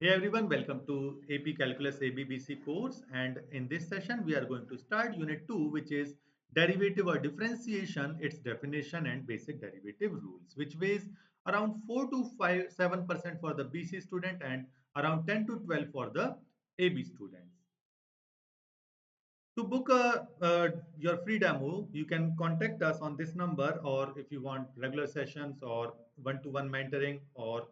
Hey everyone, welcome to AP Calculus ABBC course, and in this session we are going to start unit 2, which is derivative or differentiation, its definition and basic derivative rules, which weighs around 4 to 7% for the BC student and around 10 to 12 for the AB students. To book your free demo, you can contact us on this number, or if you want regular sessions or one-to-one mentoring or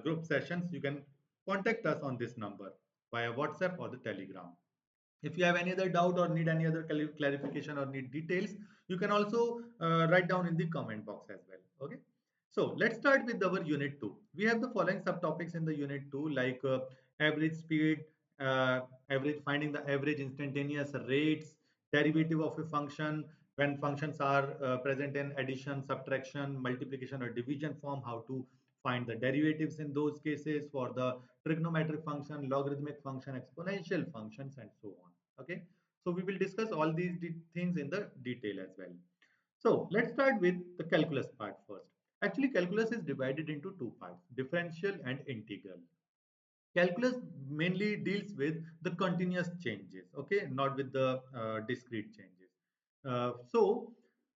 group sessions, you can contact us on this number via WhatsApp or the Telegram. If you have any other doubt or need any other clarification or need details, you can also write down in the comment box as well. Okay. So let's start with our unit 2. We have the following subtopics in the unit 2 like average speed, uh, average finding the average instantaneous rates, derivative of a function when functions are present in addition, subtraction, multiplication or division form, how to find the derivatives in those cases for the trigonometric function, logarithmic function, exponential functions and so on. Okay. So we will discuss all these things in the detail as well. So let's start with the calculus part first. Actually, calculus is divided into two parts, differential and integral. Calculus mainly deals with the continuous changes, okay, not with the discrete changes. So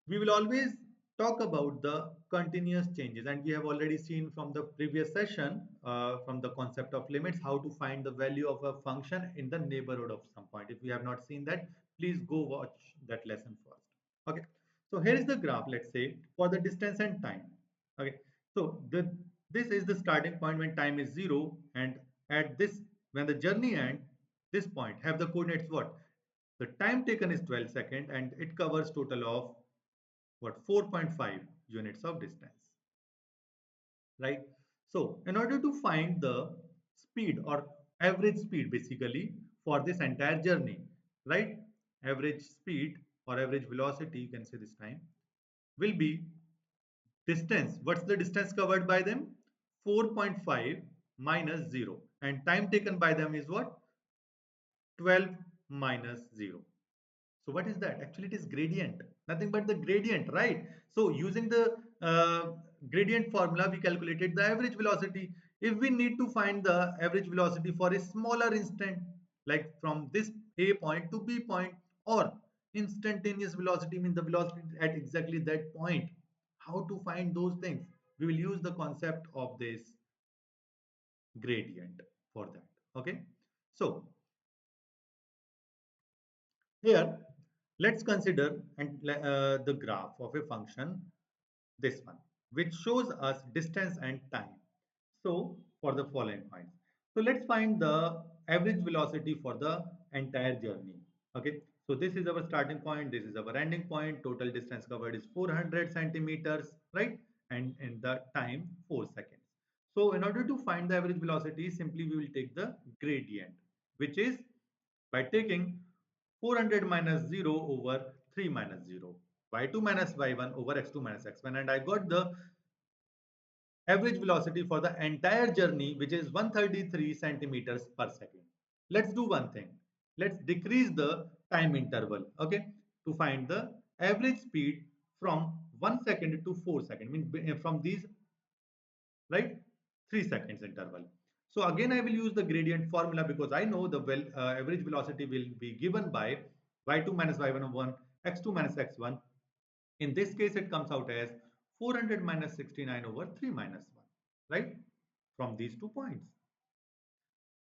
we will always talk about the continuous changes, and we have already seen from the previous session from the concept of limits how to find the value of a function in the neighborhood of some point. If you have not seen that, please go watch that lesson first. Okay, so here is the graph, let's say, for the distance and time. Okay, so this is the starting point when time is 0, and at this, when the journey ends, this point have the coordinates what? The time taken is 12 seconds and it covers total of what? 4.5 units of distance, right? So in order to find the speed or average speed basically for this entire journey, right? Average speed or average velocity, you can say this time, will be distance. What's the distance covered by them? 4.5 minus 0. And time taken by them is what? 12 minus 0. So what is that? Actually, it is gradient. Nothing but the gradient, right? So using the gradient formula, we calculated the average velocity. If we need to find the average velocity for a smaller instant, like from this A point to B point, or instantaneous velocity means the velocity at exactly that point, how to find those things? We will use the concept of this gradient for that. Okay. So here, let's consider the graph of a function, this one, which shows us distance and time. So for the following points. So let's find the average velocity for the entire journey. Okay. So this is our starting point. This is our ending point. Total distance covered is 400 centimeters, right? And in the time 4 seconds. So in order to find the average velocity, simply we will take the gradient, which is by taking 400 minus 0 over 3 minus 0, y2 minus y1 over x2 minus x1, and I got the average velocity for the entire journey, which is 133 centimeters per second. Let's do one thing. Let's decrease the time interval, okay, to find the average speed from 1 second to 4 seconds. Means from these, right, 3 seconds interval. So again, I will use the gradient formula because I know the average velocity will be given by y2 minus y1 over 1, x2 minus x1. In this case, it comes out as 400 minus 69 over 3 minus 1, right? From these 2 points.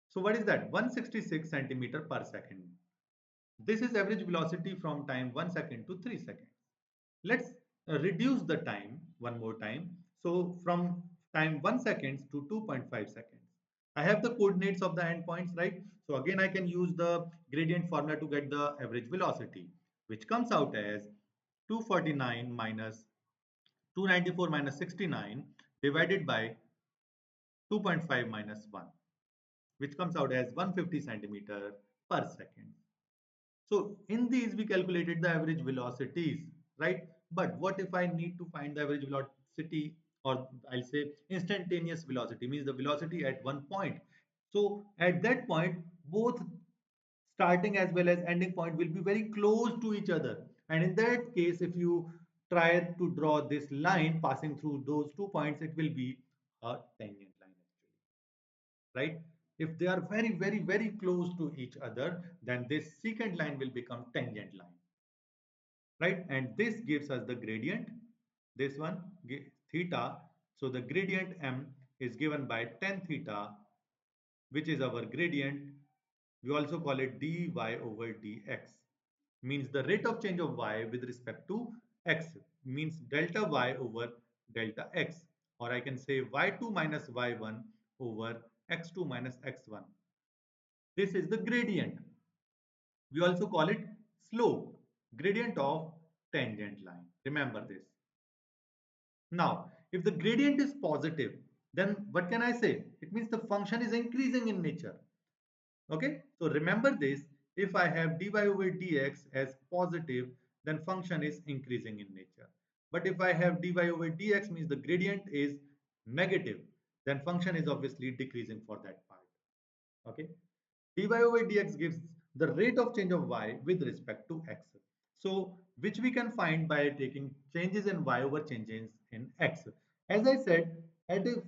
So what is that? 166 centimeter per second. This is average velocity from time 1 second to 3 seconds. Let's reduce the time one more time. So from time 1 seconds to 2.5 seconds. I have the coordinates of the endpoints, right? So again, I can use the gradient formula to get the average velocity, which comes out as 249 minus 294 minus 69 divided by 2.5 minus 1, which comes out as 150 centimeter per second. So in these we calculated the average velocities, right? But what if I need to find the average velocity, or I'll say instantaneous velocity, means the velocity at one point. So at that point, both starting as well as ending point will be very close to each other. And in that case, if you try to draw this line passing through those 2 points, it will be a tangent line actually, right? If they are very close to each other, then this secant line will become tangent line, right? And this gives us the gradient. This one, theta. So the gradient m is given by tan theta, which is our gradient. We also call it dy over dx. Means the rate of change of y with respect to x, means delta y over delta x, or I can say y2 minus y1 over x2 minus x1. This is the gradient. We also call it slope, gradient of tangent line. Remember this. Now, if the gradient is positive, then what can I say? It means the function is increasing in nature. Okay, so remember this. If I have dy over dx as positive, then function is increasing in nature. But if I have dy over dx means the gradient is negative, then function is obviously decreasing for that part. Okay, dy over dx gives the rate of change of y with respect to x. So which we can find by taking changes in y over changes in x. As I said, at a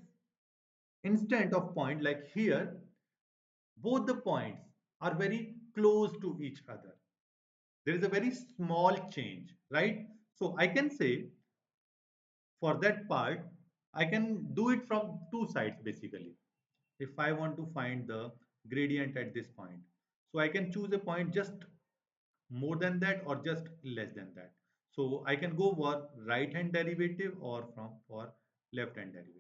instant of point like here, both the points are very close to each other. There is a very small change, right? So I can say for that part, I can do it from two sides basically. If I want to find the gradient at this point, so I can choose a point just more than that or just less than that. So I can go for right hand derivative or for left hand derivative.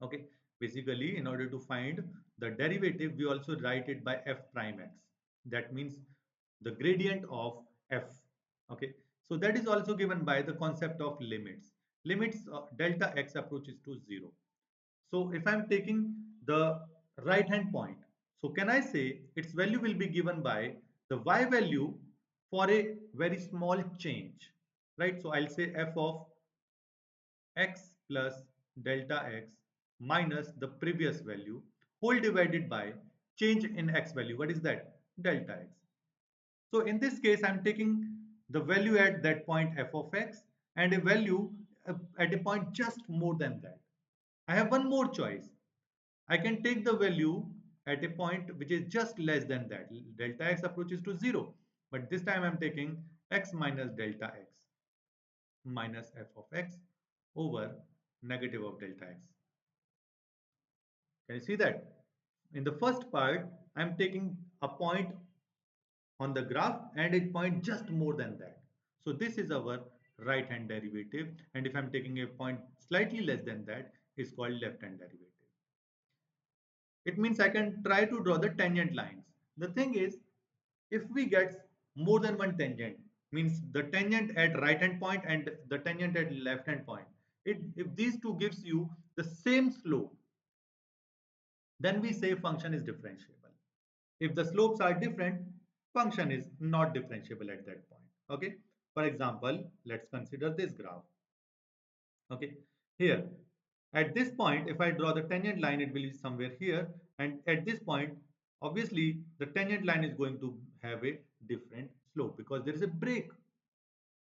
Okay, basically in order to find the derivative, we also write it by f prime x. That means the gradient of f. Okay, so that is also given by the concept of limits. Limits delta x approaches to 0. So if I'm taking the right hand point, so can I say its value will be given by the y value for a very small change, right? So I'll say f of x plus delta x minus the previous value whole divided by change in x value. What is that? Delta x. So in this case, I'm taking the value at that point f of x and a value at a point just more than that. I have one more choice. I can take the value at a point which is just less than that. Delta x approaches to 0. But this time I'm taking x minus delta x minus f of x over negative of delta x. Can you see that? In the first part, I'm taking a point on the graph and a point just more than that. So this is our right hand derivative, and if I'm taking a point slightly less than that, is called left hand derivative. It means I can try to draw the tangent lines. The thing is, if we get more than one tangent, means the tangent at right hand point and the tangent at left hand point, if these two gives you the same slope, then we say function is differentiable. If the slopes are different, function is not differentiable at that point. Okay. For example, let's consider this graph. Okay. Here, at this point, if I draw the tangent line, it will be somewhere here. And at this point, obviously, the tangent line is going to have a different slope because there is a break,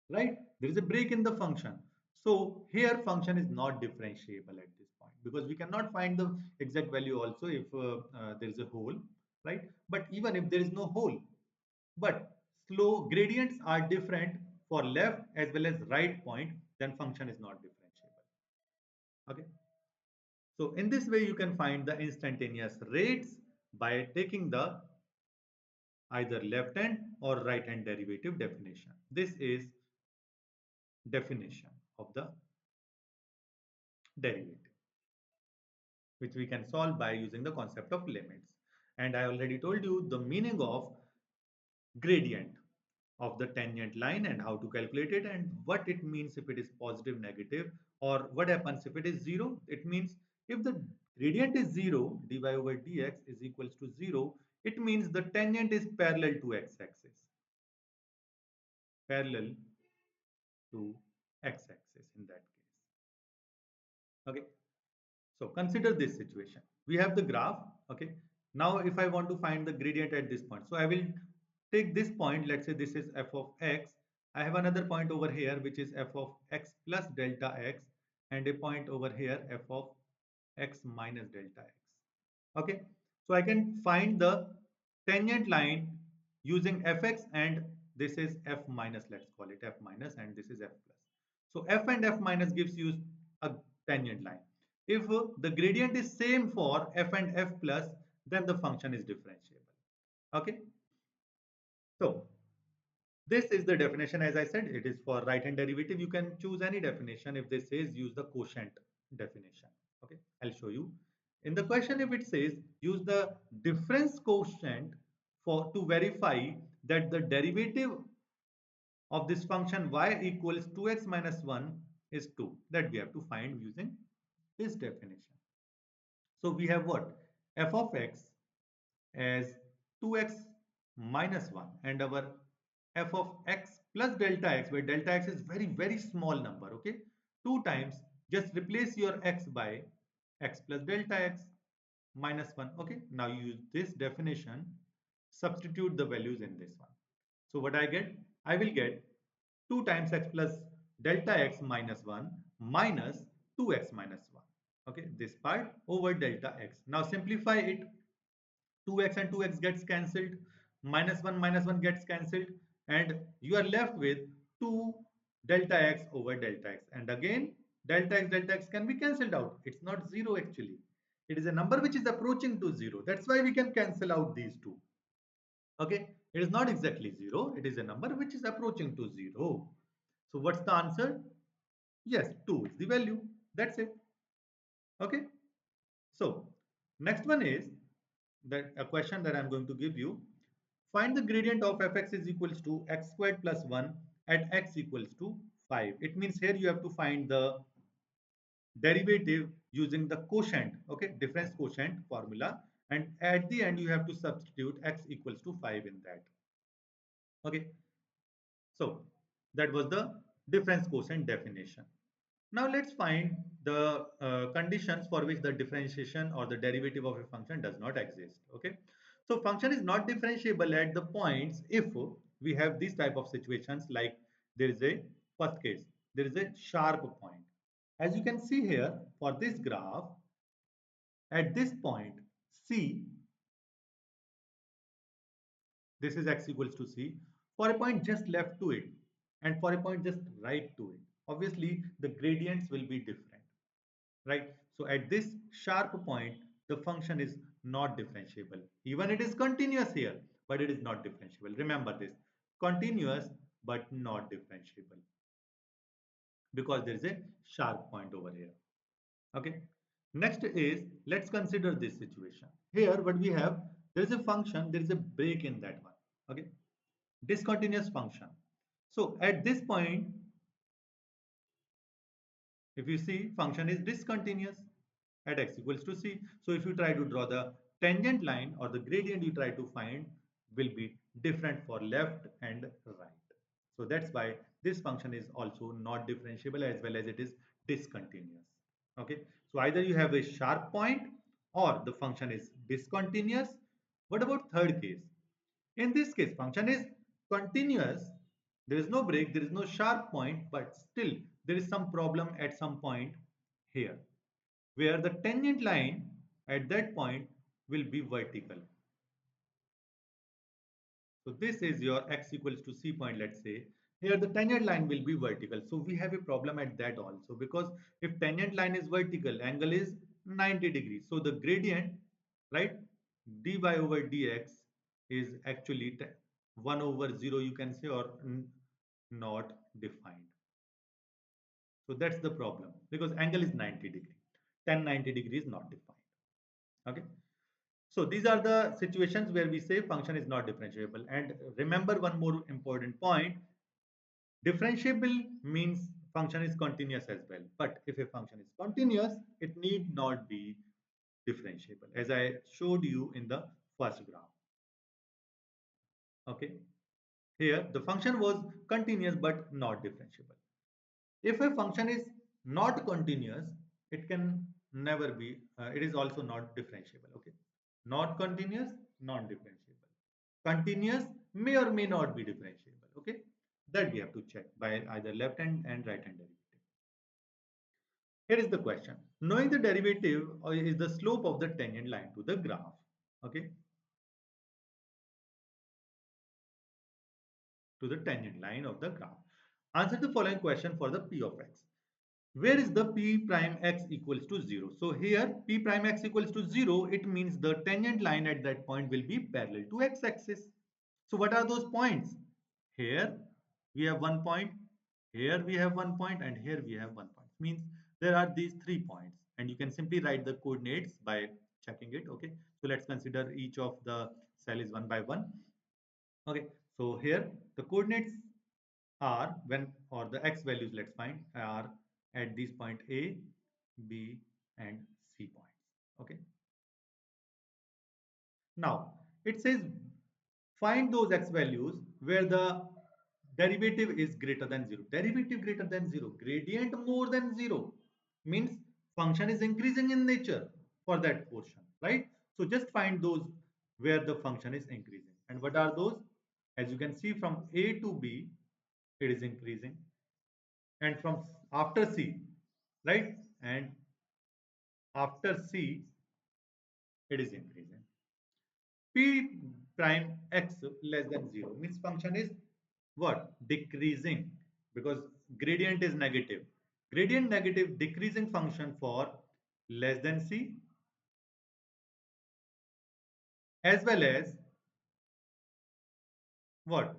right? There is a break in the function. So here function is not differentiable at this point because we cannot find the exact value also if there is a hole, right? But even if there is no hole, but slow gradients are different for left as well as right point, then function is not differentiable. Okay. So in this way, you can find the instantaneous rates by taking the either left hand or right hand derivative definition. This is definition of the derivative, which we can solve by using the concept of limits. And I already told you the meaning of gradient of the tangent line and how to calculate it and what it means if it is positive, negative, or what happens if it is 0. It means if the gradient is 0, dy over dx is equals to 0, it means the tangent is parallel to x-axis. Parallel to x-axis in that case. Okay. So consider this situation. We have the graph. Okay. Now if I want to find the gradient at this point, so I will take this point. Let's say this is f of x. I have another point over here which is f of x plus delta x and a point over here f of x minus delta x. Okay. So I can find the tangent line using fx, and this is f minus, let's call it f minus, and this is f plus. So f and f minus gives you a tangent line. If the gradient is same for f and f plus, then the function is differentiable. Okay. So this is the definition. As I said, it is for right hand derivative. You can choose any definition. If this says use the quotient definition, okay, I'll show you. In the question, if it says use the difference quotient for to verify that the derivative of this function y equals 2x minus 1 is 2, that we have to find using this definition. So we have what? F of x as 2x minus 1, and our f of x plus delta x, where delta x is very small number, okay, 2 times, just replace your x by x plus delta x minus 1. Okay, now you use this definition, substitute the values in this one. So what I get? I will get 2 times x plus delta x minus 1 minus 2x minus 1. Okay, this part over delta x. Now simplify it. 2x and 2x gets cancelled, minus 1 gets cancelled, and you are left with 2 delta x over delta x. And again, delta x can be cancelled out. It's not 0 actually. It is a number which is approaching to 0. That's why we can cancel out these two. Okay, it is not exactly 0. It is a number which is approaching to 0. So what's the answer? Yes, 2 is the value. That's it. Okay. So next one is that a question that I'm going to give you. Find the gradient of fx is equals to x squared plus 1 at x equals to 5. It means here you have to find the derivative using the quotient, okay, difference quotient formula, and at the end you have to substitute x equals to 5 in that. Okay, so that was the difference quotient definition. Now let's find the conditions for which the differentiation or the derivative of a function does not exist. Okay, so function is not differentiable at the points if we have this type of situations, like there is a first case, there is a sharp point. As you can see here for this graph, at this point C, this is x equals to C, for a point just left to it and for a point just right to it, obviously the gradients will be different, right? So at this sharp point, the function is not differentiable. Even it is continuous here, but it is not differentiable. Remember this, continuous but not differentiable, because there is a sharp point over here. Okay. Next is, let's consider this situation. Here what we have, there is a function, there is a break in that one. Okay. Discontinuous function. So at this point, if you see, function is discontinuous at x equals to c. So if you try to draw the tangent line or the gradient you try to find will be different for left and right. So that's why this function is also not differentiable as well as it is discontinuous. Okay. So either you have a sharp point or the function is discontinuous. What about third case? In this case, function is continuous. There is no break, there is no sharp point, but still there is some problem at some point here, where the tangent line at that point will be vertical. So this is your x equals to c point, let's say. Here the tangent line will be vertical. So we have a problem at that also, because if tangent line is vertical, angle is 90 degrees. So the gradient, right, dy over dx is actually 1 over 0, you can say, or not defined. So that's the problem, because angle is 90 degree. Tan 90 degree is not defined. Okay. So these are the situations where we say function is not differentiable. And remember one more important point. Differentiable means function is continuous as well. But if a function is continuous, it need not be differentiable, as I showed you in the first graph. Okay. Here the function was continuous but not differentiable. If a function is not continuous, it can never be, it is also not differentiable. Okay. Not continuous, non-differentiable. Continuous may or may not be differentiable. Okay. That we have to check by either left hand and right hand derivative. Here is the question. Knowing the derivative is the slope of the tangent line to the graph. Okay, to the tangent line of the graph. Answer the following question for the p of x. Where is the p prime x equals to 0? So here p prime x equals to 0, it means the tangent line at that point will be parallel to x-axis. So what are those points? Here we have 1 point, here we have 1 point, and here we have 1 point. Means there are these 3 points, and you can simply write the coordinates by checking it. Okay, so let's consider each of the cell is one by one. Okay, so here the coordinates are when, or the x values, let's find, are at these point A, B, and C points. Okay, now it says find those x values where the derivative is greater than 0. Derivative greater than 0, gradient more than 0 means function is increasing in nature for that portion, right? So just find those where the function is increasing. And what are those? As you can see, from A to B, it is increasing, and from after C, right? And after C, it is increasing. P prime x less than 0 means function is what? Decreasing, because gradient is negative. Gradient negative, decreasing function for less than C, as well as what?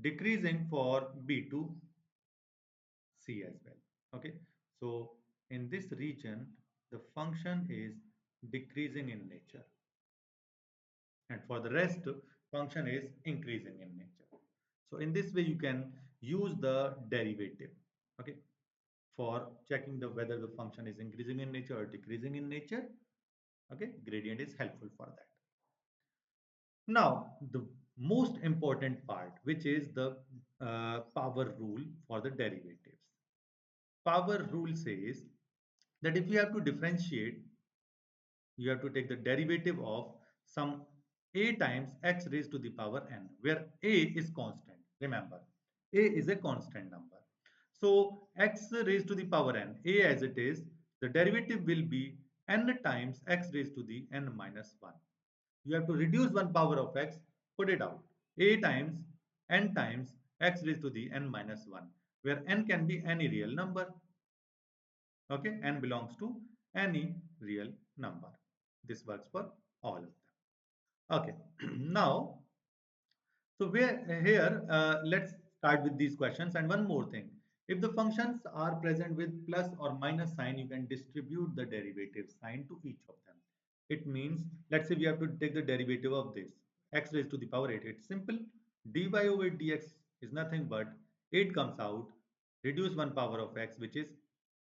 Decreasing for B to C as well. Okay. So in this region, the function is decreasing in nature, and for the rest, function is increasing in nature. So in this way you can use the derivative, okay, for checking the whether the function is increasing in nature or decreasing in nature. Okay, gradient is helpful for that. Now the most important part, which is the power rule for the derivatives. Power rule says that if you have to differentiate, you have to take the derivative of some a times x raised to the power n, where a is constant. Remember, a is a constant number. So x raised to the power n, a as it is, the derivative will be n times x raised to the n minus 1. You have to reduce one power of x, put it out. A times n times x raised to the n minus 1, where n can be any real number. Okay, n belongs to any real number. This works for all of them. Okay, now, so where here, let's start with these questions. And one more thing, if the functions are present with plus or minus sign, you can distribute the derivative sign to each of them. It means, let's say we have to take the derivative of this, x raised to the power 8. It's simple. Dy over dx is nothing but 8 comes out, reduce one power of x, which is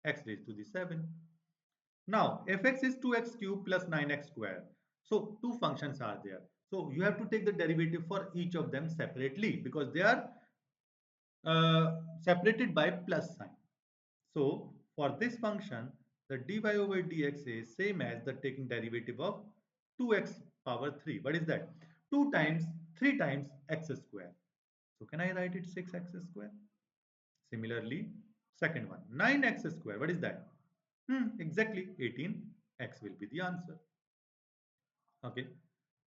x raised to the 7. Now, fx is 2x cube plus 9x square. So, two functions are there. So, you have to take the derivative for each of them separately because they are separated by plus sign. So, for this function, the dy over dx is same as the taking derivative of 2x power 3. What is that? 2 times 3 times x square. So, can I write it 6x square? Similarly, second one, 9x square. What is that? Exactly 18x will be the answer. Okay.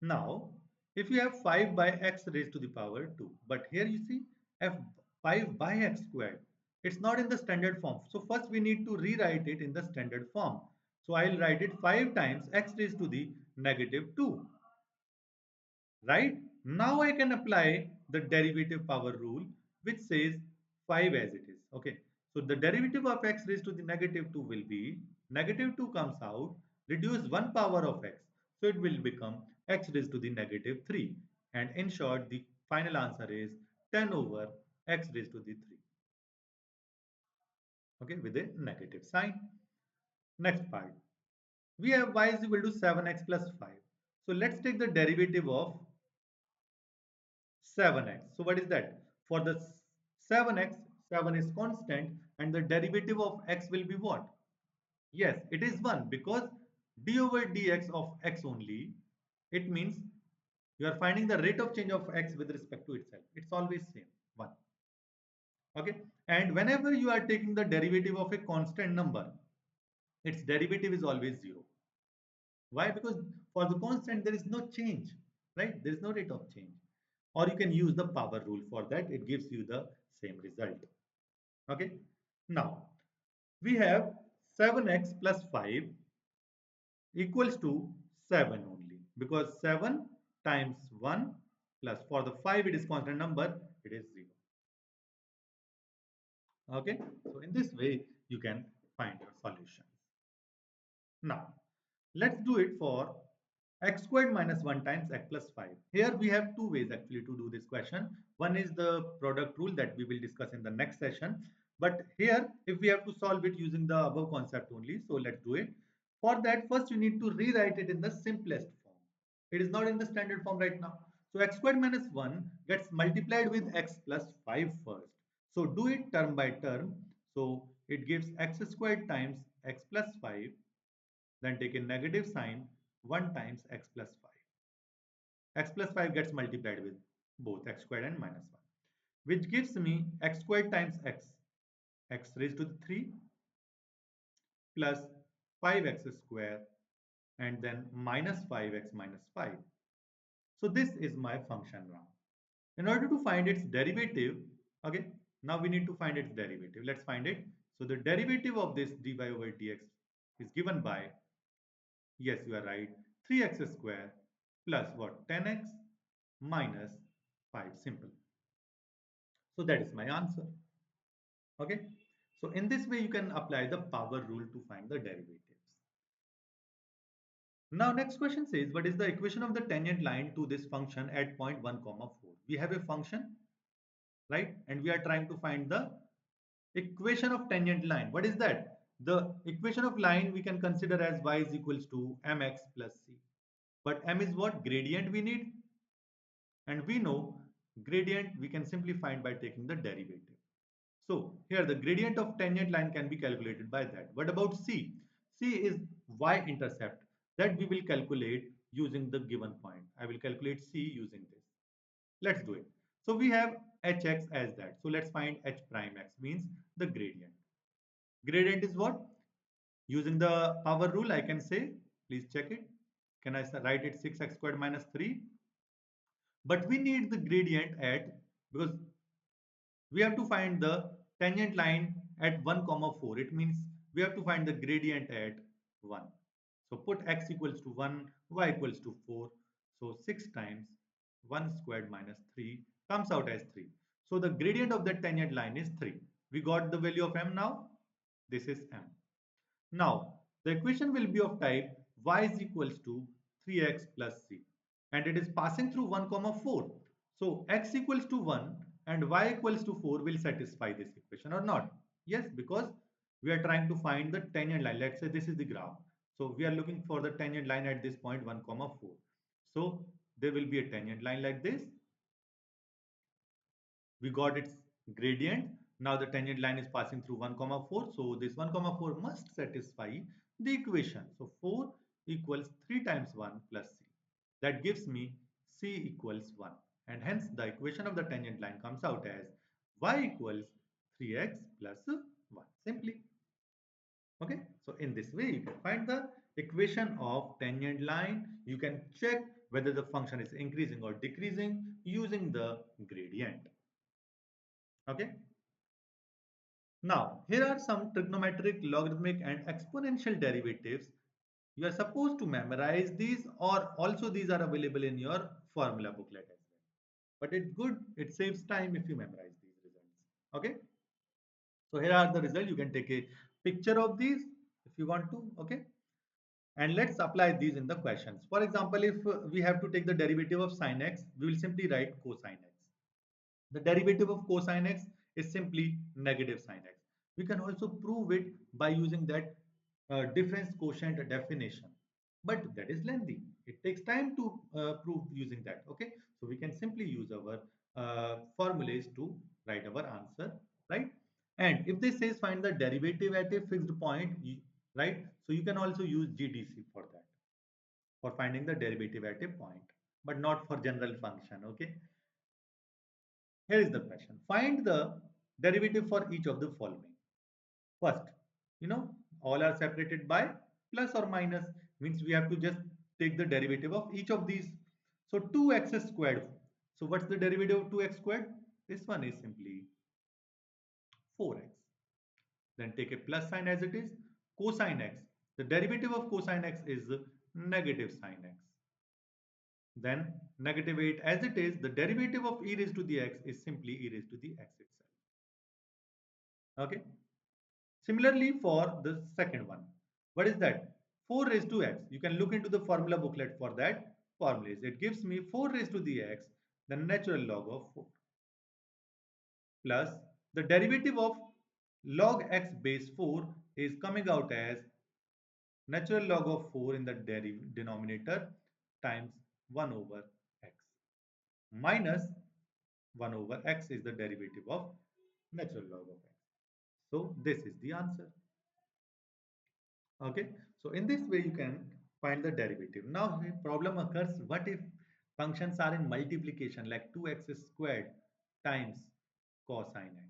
Now, if you have 5 by x raised to the power 2, but here you see f 5 by x squared, it's not in the standard form. So first we need to rewrite it in the standard form. So I'll write it 5 times x raised to the negative 2. Right? Now I can apply the derivative power rule, which says 5 as it is. Okay. So the derivative of x raised to the negative 2 will be negative 2 comes out, reduce 1 power of x. So it will become x raised to the negative 3. And in short, the final answer is 10 over x raised to the 3. Okay, with a negative sign. Next part. We have y is equal to 7x plus 5. So let's take the derivative of 7x. So what is that? For the 7x, 7 is constant and the derivative of x will be what? Yes, it is 1 because d over dx of x only. It means you are finding the rate of change of x with respect to itself. It's always same, 1. Okay. And whenever you are taking the derivative of a constant number, its derivative is always 0. Why? Because for the constant, there is no change, right? There is no rate of change. Or you can use the power rule for that. It gives you the same result. Okay. Now, we have 7x plus 5 equals to 7 only. Because 7 times 1 plus for the 5 it is constant number, it is 0. Okay. So in this way, you can find your solutions. Now, let's do it for x squared minus 1 times x plus 5. Here we have two ways actually to do this question. One is the product rule that we will discuss in the next session. But here, if we have to solve it using the above concept only, so let's do it. For that, first you need to rewrite it in the simplest form. It is not in the standard form right now. So x squared minus 1 gets multiplied with x plus 5 first. So do it term by term. So it gives x squared times x plus 5, then take a negative sign 1 times x plus 5. X plus 5 gets multiplied with both x squared and minus 1, which gives me x squared times x raised to the 3 plus 5x square and then minus 5x minus 5. So this is my function now. In order to find its derivative, okay, now we need to find its derivative. Let's find it. So the derivative of this dy over dx is given by, yes, you are right, 3x square plus what? 10x minus 5, simple. So that is my answer. Okay. So in this way, you can apply the power rule to find the derivatives. Now, next question says, what is the equation of the tangent line to this function at point 1, comma 4? We have a function, right? And we are trying to find the equation of tangent line. What is that? The equation of line we can consider as y is equals to mx plus c. But m is what? Gradient we need. And we know gradient we can simply find by taking the derivative. So here the gradient of tangent line can be calculated by that. What about C? C is y-intercept that we will calculate using the given point. I will calculate C using this. Let's do it. So we have hx as that. So let's find h prime x means the gradient. Gradient is what? Using the power rule I can say, please check it. Can I write it 6x squared minus 3? But we need the gradient at, because we have to find the tangent line at 1 comma 4. It means we have to find the gradient at 1. So put x equals to 1, y equals to 4. So 6 times 1 squared minus 3 comes out as 3. So the gradient of that tangent line is 3. We got the value of m now. This is m. Now, the equation will be of type y is equals to 3x plus c. And it is passing through 1 comma 4. So x equals to 1 and y equals to 4 will satisfy this equation or not? Yes, because we are trying to find the tangent line. Let's say this is the graph. So we are looking for the tangent line at this point 1 comma 4. So there will be a tangent line like this. We got its gradient. Now the tangent line is passing through 1 comma 4. So this 1 comma 4 must satisfy the equation. So 4 equals 3 times 1 plus c. That gives me c equals 1. And hence the equation of the tangent line comes out as y equals 3x plus 1. Simply. Okay. So in this way, you can find the equation of tangent line. You can check whether the function is increasing or decreasing using the gradient. Okay. Now, here are some trigonometric, logarithmic and exponential derivatives. You are supposed to memorize these, or also these are available in your formula booklet as well. But it's good, it saves time if you memorize these results. Okay. So here are the results. You can take a picture of these if you want to. Okay. And let's apply these in the questions. For example, if we have to take the derivative of sine x, we will simply write cosine x. The derivative of cosine x is simply negative sine x. We can also prove it by using that difference quotient definition. But that is lengthy. It takes time to prove using that. Okay. So we can simply use our formulas to write our answer. Right. And if this says find the derivative at a fixed point, right. So you can also use GDC for that, for finding the derivative at a point, but not for general function. Okay. Here is the question. Find the derivative for each of the following. First, all are separated by plus or minus, Means we have to just take the derivative of each of these. So 2x squared. So what's the derivative of 2x squared? This one is simply 4x. Then take a plus sign as it is. Cosine x. The derivative of cosine x is negative sine x. Then negative 8 as it is. The derivative of e raised to the x is simply e raised to the x itself. Okay. Similarly for the second one. What is that? 4 raised to x. You can look into the formula booklet for that formulas. It gives me 4 raised to the x, the natural log of 4, plus the derivative of log x base 4 is coming out as natural log of 4 in the denominator times 1 over x, minus 1 over x is the derivative of natural log of x. So this is the answer. Okay, so in this way you can find the derivative. Now a problem occurs, what if functions are in multiplication like 2x squared times cosine x?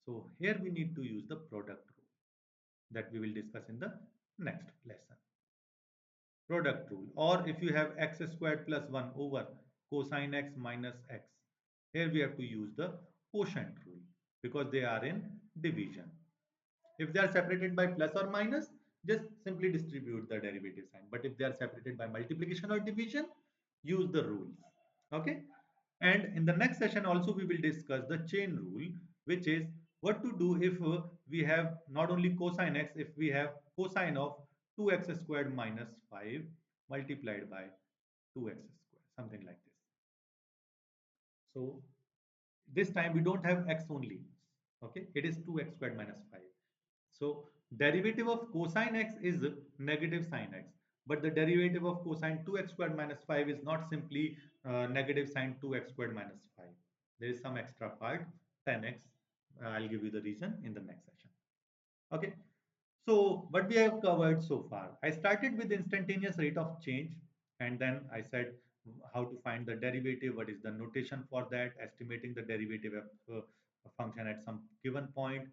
So here we need to use the product rule that we will discuss in the next lesson. Product rule, or if you have x squared plus 1 over cosine x minus x, here we have to use the quotient rule because they are in division. If they are separated by plus or minus, just simply distribute the derivative sign. But if they are separated by multiplication or division, use the rules. Okay. And in the next session also we will discuss the chain rule, which is what to do if we have not only cosine x, if we have cosine of 2x squared minus 5 multiplied by 2x squared, something like this. So this time we don't have x only. Okay, it is 2x squared minus 5. So derivative of cosine x is negative sine x. But the derivative of cosine 2x squared minus 5 is not simply negative sine 2x squared minus 5. There is some extra part, 10x. I'll give you the reason in the next session. Okay. So what we have covered so far, I started with instantaneous rate of change, and then I said how to find the derivative, what is the notation for that, estimating the derivative of a function at some given point,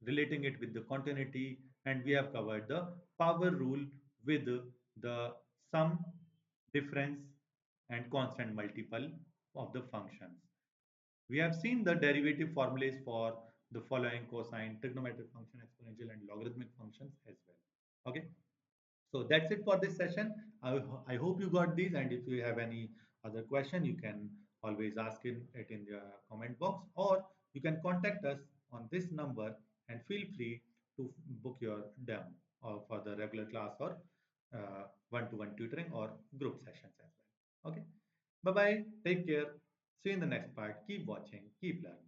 relating it with the continuity, and we have covered the power rule with the sum, difference, and constant multiple of the functions. We have seen the derivative formulas for the following cosine, trigonometric function, exponential, and logarithmic functions as well. Okay. So that's it for this session. I hope you got these, and if you have any other question, you can always ask it in the comment box, or you can contact us on this number and feel free to book your demo for the regular class or one-to-one tutoring or group sessions as well. Okay. Bye bye. Take care. See you in the next part. Keep watching. Keep learning.